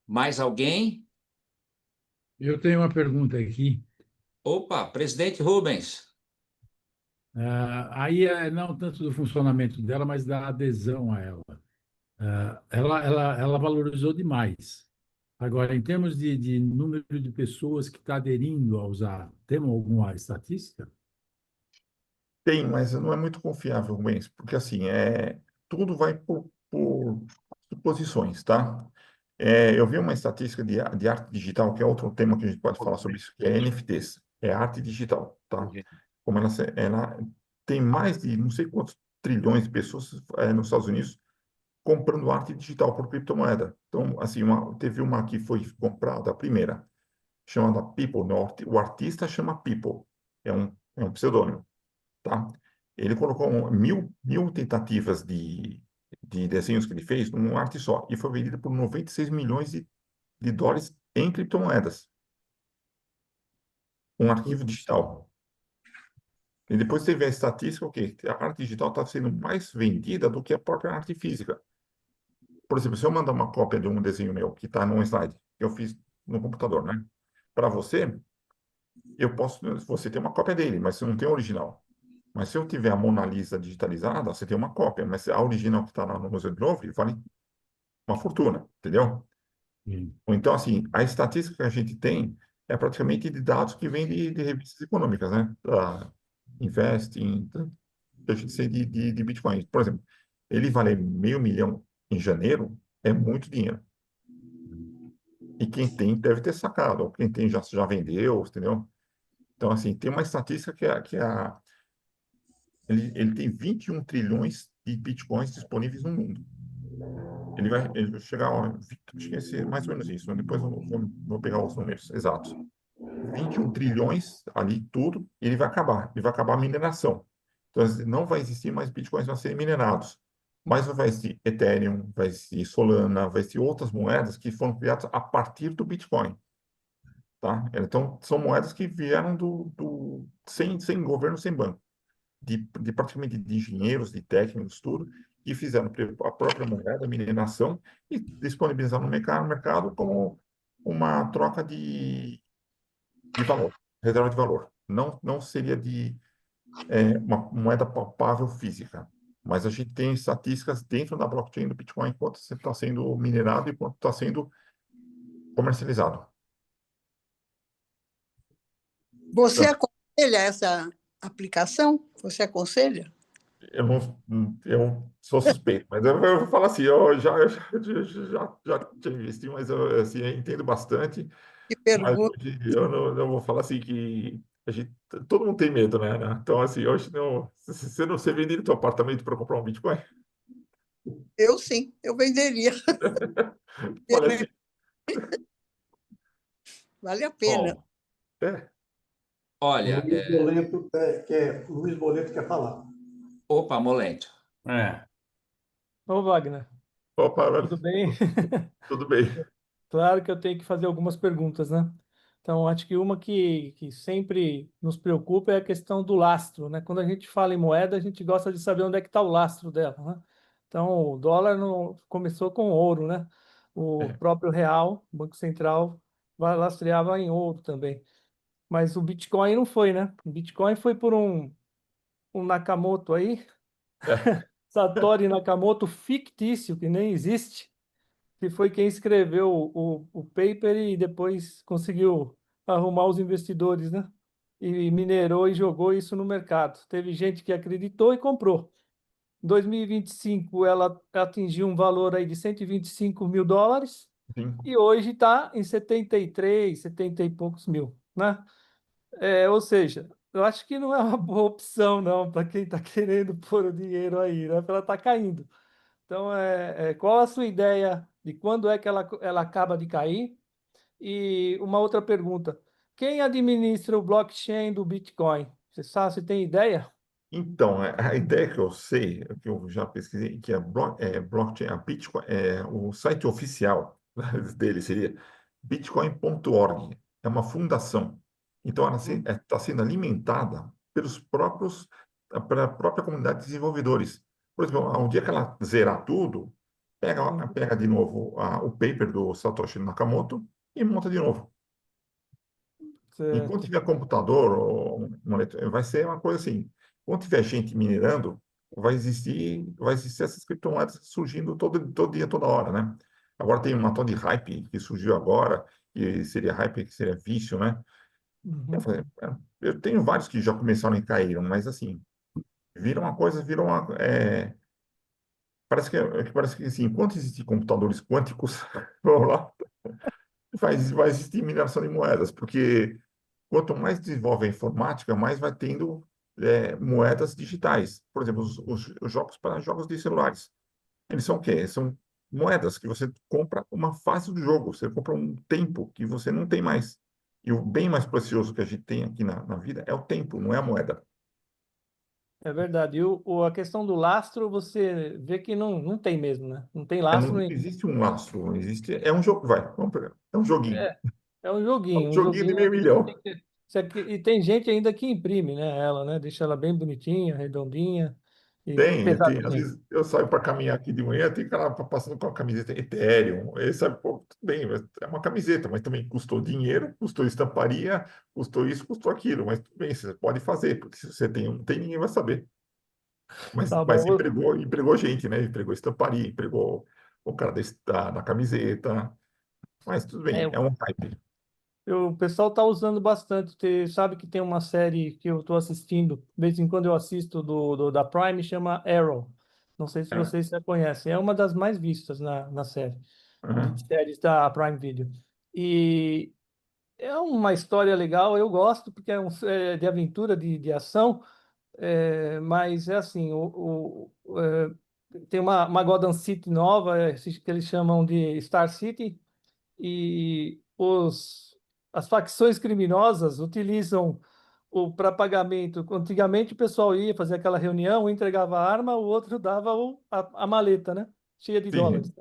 Mais alguém? Eu tenho uma pergunta aqui. Opa, presidente Rubens. Aí não tanto do funcionamento dela, mas da adesão a ela. Ela valorizou demais. Agora, em termos de número de pessoas que está aderindo a usar, temos alguma estatística? Tem, mas não é muito confiável, Rubens, porque assim, tudo vai por suposições, tá? Eu vi uma estatística de arte digital, que é outro tema que a gente pode falar sobre isso, que é NFTs, é arte digital, tá? Como ela tem mais de não sei quantos trilhões de pessoas nos Estados Unidos comprando arte digital por criptomoeda. Então, assim, teve uma que foi comprada, a primeira, chamada People, o artista chama People, é um pseudônimo, tá? Ele colocou mil tentativas de desenhos que ele fez numa arte só, e foi vendida por 96 milhões de dólares em criptomoedas. Um arquivo digital. E depois teve a estatística, o quê? A arte digital está sendo mais vendida do que a própria arte física. Por exemplo, se eu mandar uma cópia de um desenho meu, que está num slide, que eu fiz no computador, né? Para você, você tem uma cópia dele, mas você não tem o original. Mas se eu tiver a Mona Lisa digitalizada, você tem uma cópia, mas a original que está lá no Museu do Louvre vale uma fortuna, entendeu? Sim. Ou então, assim, a estatística que a gente tem é praticamente de dados que vêm de revistas econômicas, né? Da Investing, a gente sei de Bitcoin. Por exemplo, ele valer 500 mil em janeiro é muito dinheiro. E quem tem deve ter sacado, ou quem tem já vendeu, entendeu? Então, assim, tem uma estatística ele tem 21 trilhões de bitcoins disponíveis no mundo. Ele vai chegar, acho que vai ser mais ou menos isso, né? Depois eu vou pegar os números exatos. 21 trilhões ali, tudo, e ele vai acabar a mineração. Então, assim, não vai existir mais bitcoins a serem minerados. Mas vai existir Ethereum, vai existir Solana, vai existir outras moedas que foram criadas a partir do Bitcoin. Tá? Então, são moedas que vieram sem governo, sem banco, praticamente de engenheiros, de técnicos, tudo, que fizeram a própria moeda, a mineração, e disponibilizaram no mercado como uma troca de valor, reserva de valor. Não seria uma moeda palpável física, mas a gente tem estatísticas dentro da blockchain do Bitcoin quanto está sendo minerado e quanto está sendo comercializado. Você Então, aconselha essa aplicação? Você aconselha? eu sou suspeito, mas eu vou falar assim, eu já tinha investido, mas eu assim, eu entendo bastante, Que mas pergunta. hoje eu não vou falar assim que todo mundo tem medo, né? Então, assim, hoje não, você venderia teu apartamento para comprar um Bitcoin? Eu sim, eu venderia. Olha assim, Vale a pena. bom, é, Olha, Luiz Boleto quer falar. opa, Molento. Ô, Wagner, opa, tudo bem? tudo bem. Claro que eu tenho que fazer algumas perguntas, né? Então, acho que uma que sempre nos preocupa é a questão do lastro, né? Quando a gente fala em moeda, a gente gosta de saber onde é que está o lastro dela, né? Então, o dólar começou com ouro, né? O É. próprio real, o Banco Central lastreava em ouro também. Mas o Bitcoin não foi, né? O Bitcoin foi por um Nakamoto aí, É, Satoshi Nakamoto fictício, que nem existe, que foi quem escreveu o paper e depois conseguiu arrumar os investidores, né? E minerou e jogou isso no mercado. Teve gente que acreditou e comprou. Em 2025, ela atingiu um valor aí de 125 mil dólares sim. e hoje está em 73, 70 e poucos mil, né? Ou seja, eu acho que não é uma boa opção, não, para quem está querendo pôr o dinheiro aí, né? Porque ela está caindo. Então, qual a sua ideia de quando é que ela acaba de cair? E uma outra pergunta: quem administra o blockchain do Bitcoin? Você sabe, você tem ideia? Então, a ideia que eu sei, que eu já pesquisei, que blockchain, a Bitcoin, o site oficial dele seria bitcoin.org. É uma fundação. Então, ela está sendo alimentada pela própria comunidade de desenvolvedores. Por exemplo, um dia que ela zerar tudo, Uhum. pega de novo o paper do Satoshi Nakamoto e monta de novo. Enquanto Certo. tiver computador, vai ser uma coisa assim. Enquanto tiver gente minerando, vai existir essas criptomoedas surgindo todo dia, toda hora, né? Agora tem uma tal de hype que surgiu agora, que seria hype, que seria vício, né? Uhum. Eu tenho vários que já começaram e caíram, mas assim, viram uma, parece que assim, enquanto existir computadores quânticos, vamos lá, vai existir mineração de moedas, porque quanto mais desenvolve a informática, mais vai tendo moedas digitais. Por exemplo, os jogos para jogos de celulares. Eles são o quê? São moedas que você compra uma fase do jogo, você compra um tempo que você não tem mais. E o bem mais precioso que a gente tem aqui na vida é o tempo, não é a moeda. É verdade. E a questão do lastro, você vê que não tem mesmo, né? Não tem lastro Não nenhum. existe um lastro, não existe. É um jogo, vai, vamos pegar. É um joguinho. É, é É um um joguinho de joguinho meio onde você tem milhão. que. E tem gente ainda que imprime, né? Ela, né? Deixa ela bem bonitinha, redondinha e Tem. Às pesadinha. vezes eu saio para caminhar aqui de manhã, tem cara passando com a camiseta Ethereum. Aí sabe, pô, tudo bem, mas é uma camiseta, mas também custou dinheiro, custou estamparia, custou isso, custou aquilo. Mas tudo bem, você pode fazer, porque se você tem um, tem, ninguém vai saber. Tá Mas bom. empregou gente, né? Empregou estamparia, empregou o cara da camiseta. Mas tudo bem, É, é um hype. o pessoal tá usando bastante. Sabe que tem uma série que eu tô assistindo, de vez em quando eu assisto da Prime, chama Arrow. Não sei se É, vocês já conhecem. É uma das mais vistas na série, de aham. séries da Prime Video. E é uma história legal, eu gosto, porque é de aventura, de ação, mas é assim, tem uma Gotham City nova, que eles chamam de Star City, e as facções criminosas utilizam o para pagamento. Antigamente o pessoal ia fazer aquela reunião, um entregava a arma, o outro dava a maleta, né? Cheia de dólares. Sim,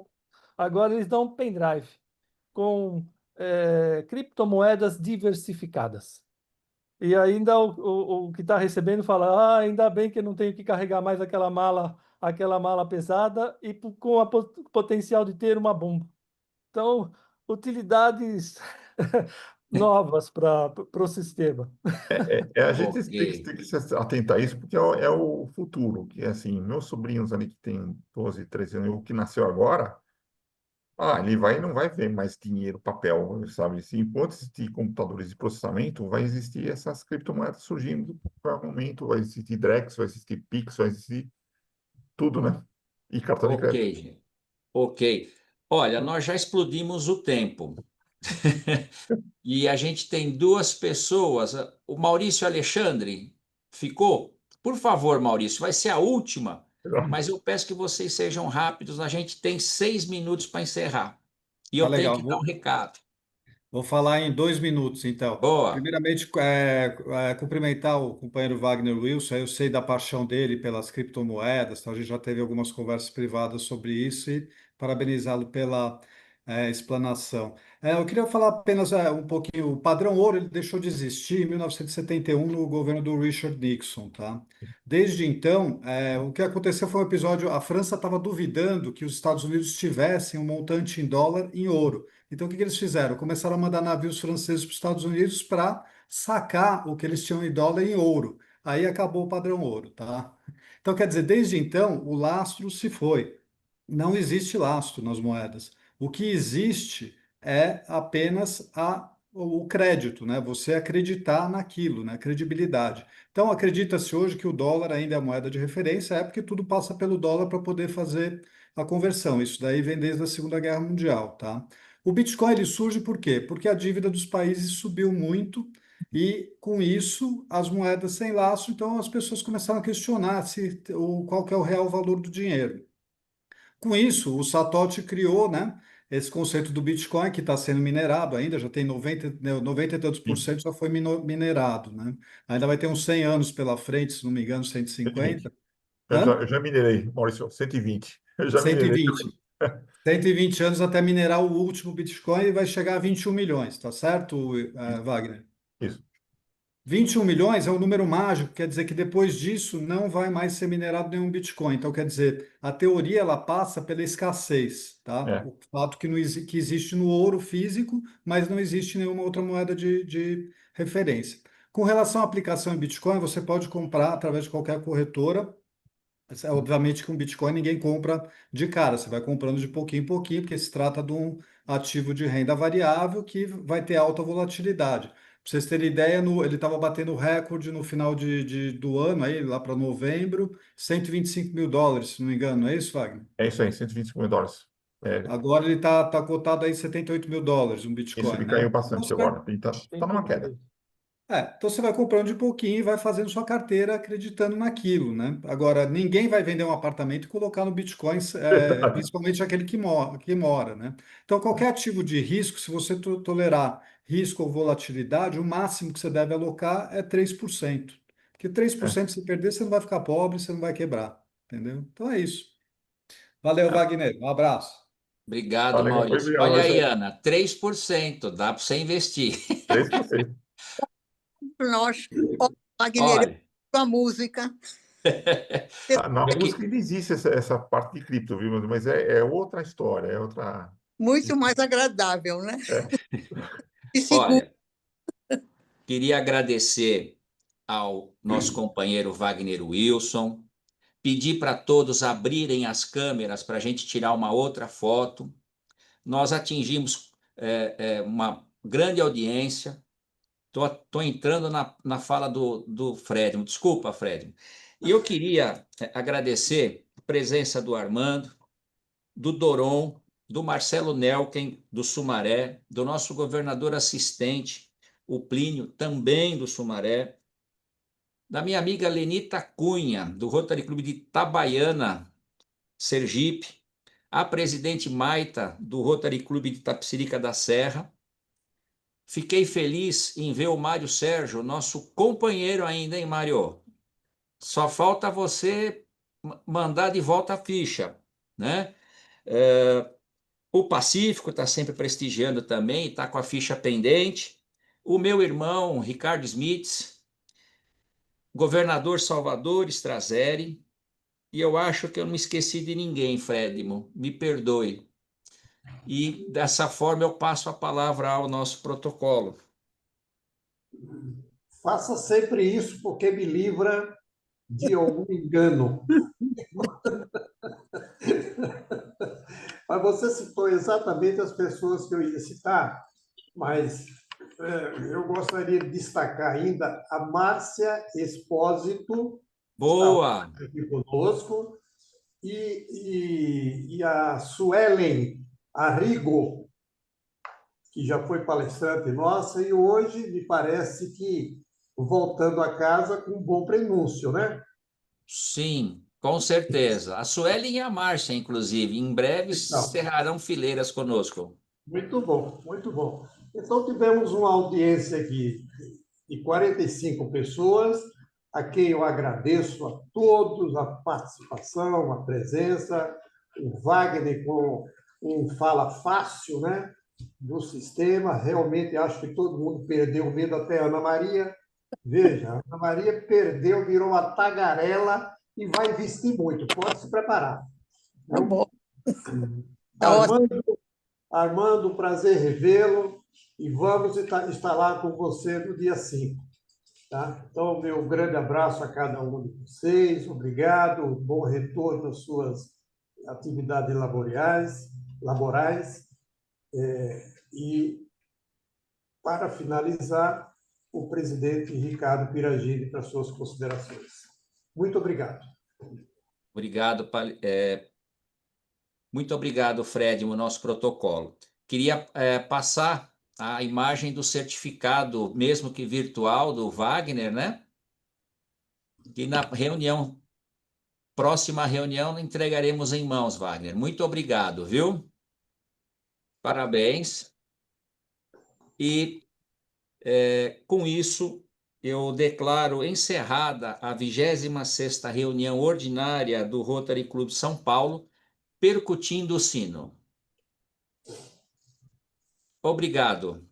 Agora eles dão um pendrive com criptomoedas diversificadas. E ainda o que está recebendo fala: ainda bem que eu não tenho que carregar mais aquela mala pesada e com o potencial de ter uma bomba. Então, utilidades novas para o sistema. a gente Ok. tem que se atentar a isso, porque é o futuro. Que, assim, meus sobrinhos ali que têm 12, 13 anos, o que nasceu agora, ele não vai ver mais dinheiro, papel, sabe? Se enquanto existir computadores de processamento, vai existir essas criptomoedas surgindo para momento, vai existir Drex, vai existir Pix, vai existir tudo, né? E cartão de Ok, crédito. gente. Ok. Olha, nós já explodimos o tempo. E a gente tem duas pessoas. O Maurício Alexandre ficou? Por favor, Maurício, vai ser a última, mas eu peço que vocês sejam rápidos. A gente tem 6 minutos para encerrar. E Tá eu tenho legal. que dar um recado. Vou falar em 2 minutos, então. Boa. Primeiramente, cumprimentar o companheiro Wagner Wilson. Eu sei da paixão dele pelas criptomoedas, então a gente já teve algumas conversas privadas sobre isso e parabenizá-lo explanação. Eu queria falar apenas um pouquinho. O padrão ouro ele deixou de existir em 1971 no governo do Richard Nixon, tá? Desde então, o que aconteceu foi um episódio. A França estava duvidando que os Estados Unidos tivessem um montante em dólar em ouro. Então, o que eles fizeram? Começaram a mandar navios franceses para os Estados Unidos para sacar o que eles tinham em dólar em ouro. Aí acabou o padrão ouro, tá? Então, quer dizer, desde então, o lastro se foi. Não existe lastro nas moedas. O que existe é apenas o crédito, né? Você acreditar naquilo, né? Credibilidade. Então, acredita-se hoje que o dólar ainda é a moeda de referência, é porque tudo passa pelo dólar para poder fazer a conversão. Isso daí vem desde a Segunda Guerra Mundial, tá? O Bitcoin ele surge por quê? Porque a dívida dos países subiu muito e, com isso, as moedas sem lastro, então as pessoas começaram a questionar qual que é o real valor do dinheiro. Com isso, o Satoshi criou, né, esse conceito do Bitcoin, que está sendo minerado ainda, já tem 90 e tantos por Sim, cento já foi minerado, né? Ainda vai ter uns 100 anos pela frente, se não me engano, 120. 150. Eu já, Hã? eu já minerei, Maurício, 120. Eu já minerei 120. também. 120 anos até minerar o último Bitcoin e vai chegar a 21 milhões, tá certo, Wagner? Isso. 21 milhões é um número mágico, quer dizer que depois disso não vai mais ser minerado nenhum Bitcoin. Então, quer dizer, a teoria ela passa pela escassez, tá? É. O fato que existe no ouro físico, mas não existe nenhuma outra moeda de referência. Com relação à aplicação em Bitcoin, você pode comprar através de qualquer corretora. Obviamente, com Bitcoin ninguém compra de cara, você vai comprando de pouquinho em pouquinho, porque se trata de um ativo de renda variável que vai ter alta volatilidade. Para vocês terem ideia, ele estava batendo recorde no final do ano, aí, lá para novembro, 125 mil dólares, se não me engano, não é isso, Wagner? É isso aí, 125 mil dólares. É, Agora ele está cotado aí 78 mil dólares, um isso, Bitcoin, ele né? caiu Então, bastante você vai, agora. Ele tá numa queda. 103. então você vai comprando de pouquinho e vai fazendo sua carteira acreditando naquilo, né? Agora, ninguém vai vender um apartamento e colocar no Bitcoin, Verdade. principalmente aquele que mora, né? Então, qualquer ativo de risco, se você tolerar risco ou volatilidade, o máximo que você deve alocar é 3%. Porque É. 3% se perder, você não vai ficar pobre, você não vai quebrar, entendeu? Então é isso. Valeu, Wagner. Um abraço. Obrigado, Tá legal. Maurício. Obrigado, Olha aí, Maurício. Ana, 3% dá para você investir. 3%. Nós, ó, Wagner, eu Olha, a música. Na eu música que, ainda existe essa parte de cripto, viu? Mas é outra história, é outra. Muito mais agradável, né? É, E seguro. olha, queria agradecer ao nosso companheiro Wagner Wilson, pedir para todos abrirem as câmeras para a gente tirar uma outra foto. Nós atingimos uma grande audiência. Estou entrando na fala do Fred. Desculpa, Fred. E eu queria agradecer a presença do Armando, do Doron, do Marcelo Nelken, do Sumaré, do nosso governador assistente, o Plínio, também do Sumaré, da minha amiga Lenita Cunha, do Rotary Clube de Itabaiana, Sergipe, a presidente Maita, do Rotary Clube de Tapsirica da Serra. Fiquei feliz em ver o Mário Sérgio, nosso companheiro ainda, hein, Mário? Só falta você mandar de volta a ficha, né? O Pacífico está sempre prestigiando também, está com a ficha pendente. O meu irmão, Ricardo Smith, governador Salvador Strazeri, e eu acho que eu não me esqueci de ninguém, Fredimo, me perdoe. E dessa forma eu passo a palavra ao nosso protocolo. Faça sempre isso, porque me livra de algum engano. Mas você citou exatamente as pessoas que eu ia citar, mas eu gostaria de destacar ainda a Márcia Expósito, que está Boa! aqui conosco, e a Suelen Arrigo, que já foi palestrante nossa, e hoje me parece que voltando a casa com um bom prenúncio, né? Sim, com certeza. A Suelen e a Márcia, inclusive, em breve Então, cerrarão fileiras conosco. muito bom, muito bom. Então, tivemos uma audiência aqui de 45 pessoas, a quem eu agradeço a todos a participação, a presença, o Wagner com um fala fácil, né, do sistema. Realmente acho que todo mundo perdeu o medo, até a Ana Maria. Veja, a Ana Maria perdeu, virou uma tagarela e vai vestir muito. Pode se preparar. Tá bom. Tá ótimo. Armando, prazer revê-lo e vamos estar lá com você no dia 5. Tá? Então, meu grande abraço a cada um de vocês, obrigado, bom retorno às suas atividades laborais. E, para finalizar, o presidente Ricardo Piragini para suas considerações. Muito obrigado. Obrigado, muito obrigado, Fred, no nosso protocolo. Queria passar a imagem do certificado, mesmo que virtual, do Wagner, né? E na próxima reunião, entregaremos em mãos, Wagner. Muito obrigado, viu? Parabéns. E, com isso, eu declaro encerrada a 26ª reunião ordinária do Rotary Clube São Paulo, percutindo o sino. Obrigado.